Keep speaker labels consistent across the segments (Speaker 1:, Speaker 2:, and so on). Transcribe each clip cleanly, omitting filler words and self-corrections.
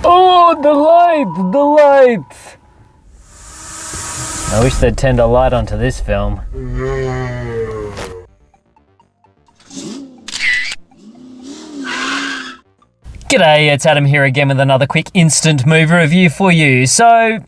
Speaker 1: Oh, the light! I wish they'd turned a light onto this film. G'day, it's Adam here again with another quick instant movie review for you. So,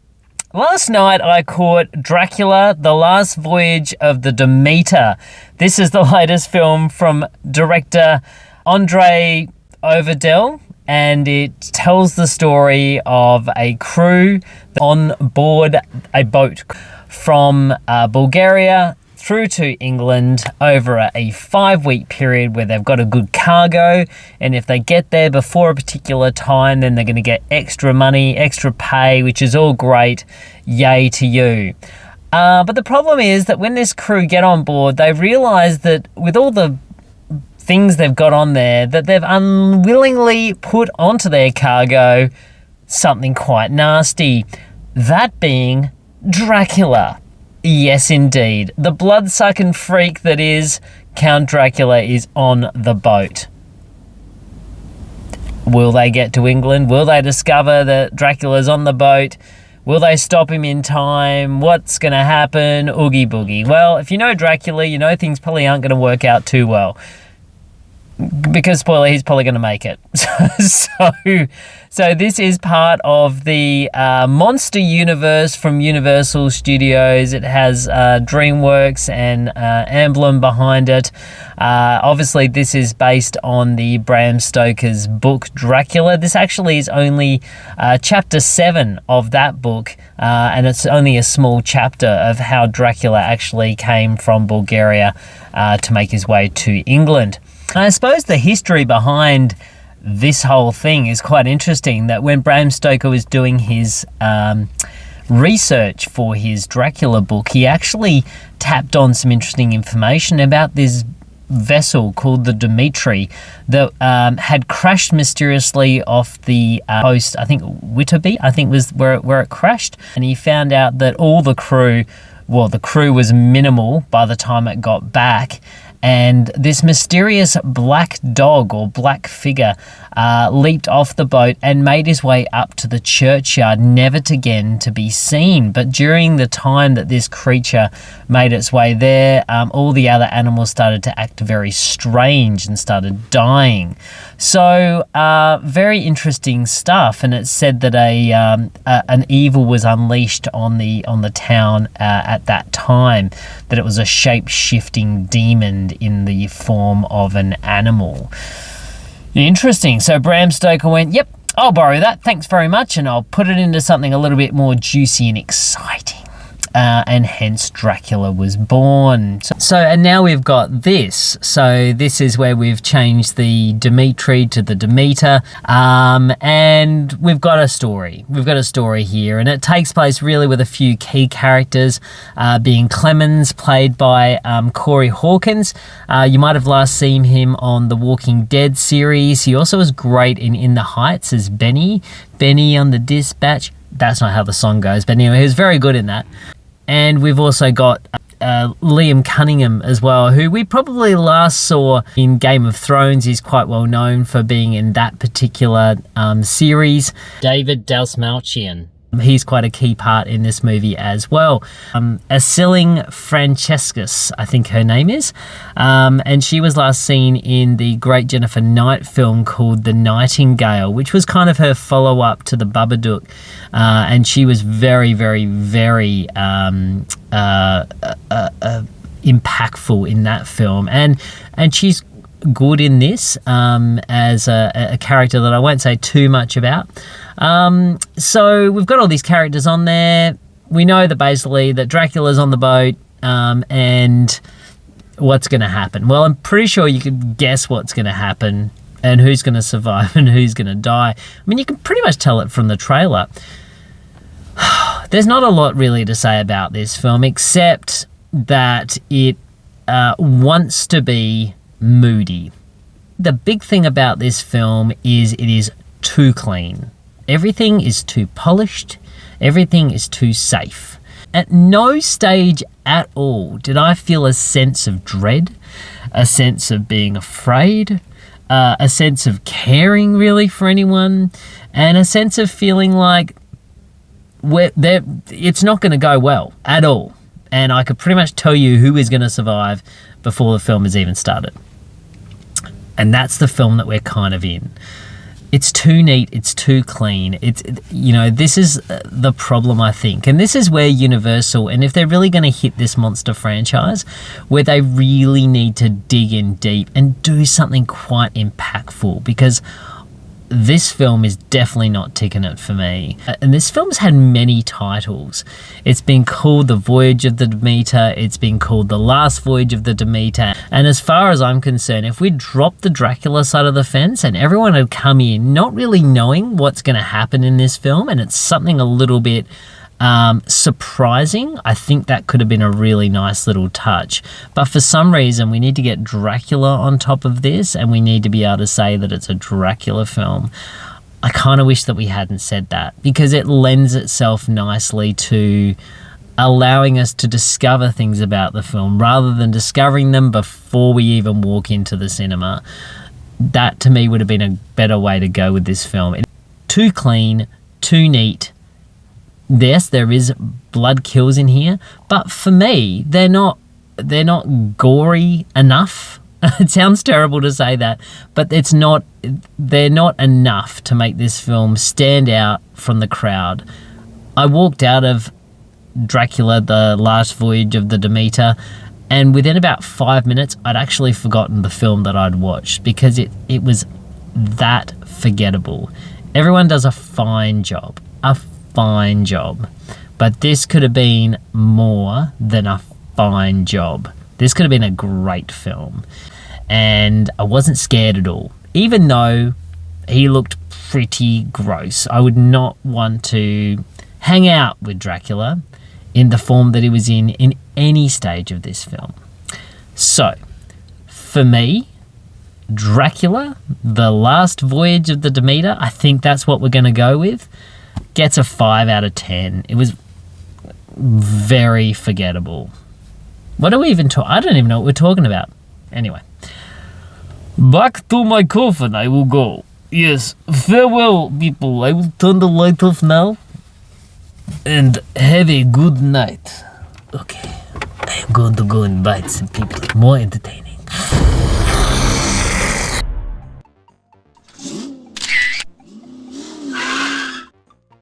Speaker 1: last night I caught Dracula, The Last Voyage of the Demeter. This is the latest film from director André Øvredal, and it tells the story of a crew on board a boat from Bulgaria through to England over a 5-week period where they've got a good cargo, and if they get there before a particular time, then they're going to get extra money, extra pay, which is all great. Yay to you. But the problem is that when this crew get on board, they realise that with all the things they've got on there, that they've unwillingly put onto their cargo something quite nasty. That being Dracula. Yes, indeed. The blood-sucking freak that is Count Dracula is on the boat. Will they get to England? Will they discover that Dracula's on the boat? Will they stop him in time? What's going to happen? Oogie boogie. Well, if you know Dracula, you know things probably aren't going to work out too well. Because, spoiler, he's probably going to make it. So this is part of the Monster Universe from Universal Studios. It has DreamWorks and Amblin behind it. Obviously, this is based on the Bram Stoker's book, Dracula. This actually is only chapter 7 of that book, and it's only a small chapter of how Dracula actually came from Bulgaria to make his way to England. I suppose the history behind this whole thing is quite interesting, that when Bram Stoker was doing his research for his Dracula book, he actually tapped on some interesting information about this vessel called the Dimitri that had crashed mysteriously off the coast, I think Whitby, was where it crashed. And he found out that all the crew was minimal by the time it got back. And this mysterious black dog or black figure leaped off the boat and made his way up to the churchyard, never again to be seen. But during the time that this creature made its way there, all the other animals started to act very strange and started dying. So very interesting stuff. And it's said that an evil was unleashed on the town at that time, that it was a shape-shifting demon in the form of an animal. Interesting. So Bram Stoker went, yep, I'll borrow that, thanks very much, and I'll put it into something a little bit more juicy and exciting. And hence Dracula was born. And now we've got this. So this is where we've changed the Dimitri to the Demeter, and we've got a story. We've got a story here, and it takes place really with a few key characters, being Clemens, played by Corey Hawkins. You might have last seen him on the Walking Dead series. He also was great in The Heights as Benny on the Dispatch. That's not how the song goes, but anyway, he was very good in that. And we've also got Liam Cunningham as well, who we probably last saw in Game of Thrones. He's quite well known for being in that particular series. David Dastmalchian. He's quite a key part in this movie as well. Aisling Francescus, I think her name is. And she was last seen in the great Jennifer Knight film called The Nightingale, which was kind of her follow-up to The Babadook. And she was very, very, very impactful in that film. And she's good in this as a character that I won't say too much about. So we've got all these characters on there. We know that basically that Dracula's on the boat, and what's going to happen? Well, I'm pretty sure you could guess what's going to happen and who's going to survive and who's going to die. I mean, you can pretty much tell it from the trailer. There's not a lot really to say about this film, except that it wants to be moody. The big thing about this film is it is too clean. Everything is too polished. Everything is too safe. At no stage at all did I feel a sense of dread, a sense of being afraid, a sense of caring really for anyone, and a sense of feeling like it's not going to go well at all. And I could pretty much tell you who is going to survive before the film has even started. And that's the film that we're kind of in. It's too neat, it's too clean. This is the problem, I think. And this is where Universal, and if they're really going to hit this monster franchise, where they really need to dig in deep and do something quite impactful, because this film is definitely not ticking it for me. And this film's had many titles. It's been called The Voyage of the Demeter. It's been called The Last Voyage of the Demeter. And as far as I'm concerned, if we dropped the Dracula side of the fence and everyone had come in not really knowing what's going to happen in this film, and it's something a little bit surprising, I think that could have been a really nice little touch. But for some reason, we need to get Dracula on top of this, and we need to be able to say that it's a Dracula film. I kind of wish that we hadn't said that, because it lends itself nicely to allowing us to discover things about the film rather than discovering them before we even walk into the cinema. That, to me, would have been a better way to go with this film. It's too clean, too neat. Yes, there is blood kills in here, but for me, they're not gory enough. It sounds terrible to say that, but they're not enough to make this film stand out from the crowd. I walked out of Dracula, The Last Voyage of the Demeter, and within about 5 minutes, I'd actually forgotten the film that I'd watched, because it was that forgettable. Everyone does a fine job, but this could have been more than a fine job. This could have been a great film, and I wasn't scared at all, even though he looked pretty gross. I would not want to hang out with Dracula in the form that he was in any stage of this film. So, for me, Dracula, The Last Voyage of the Demeter, I think that's what we're going to go with, gets a 5 out of 10. It was very forgettable. What do we even talk? I don't even know what we're talking about. Anyway. Back to my coffin I will go. Yes, farewell, people. I will turn the light off now. And have a good night. Okay. I am going to go invite some people. More entertaining.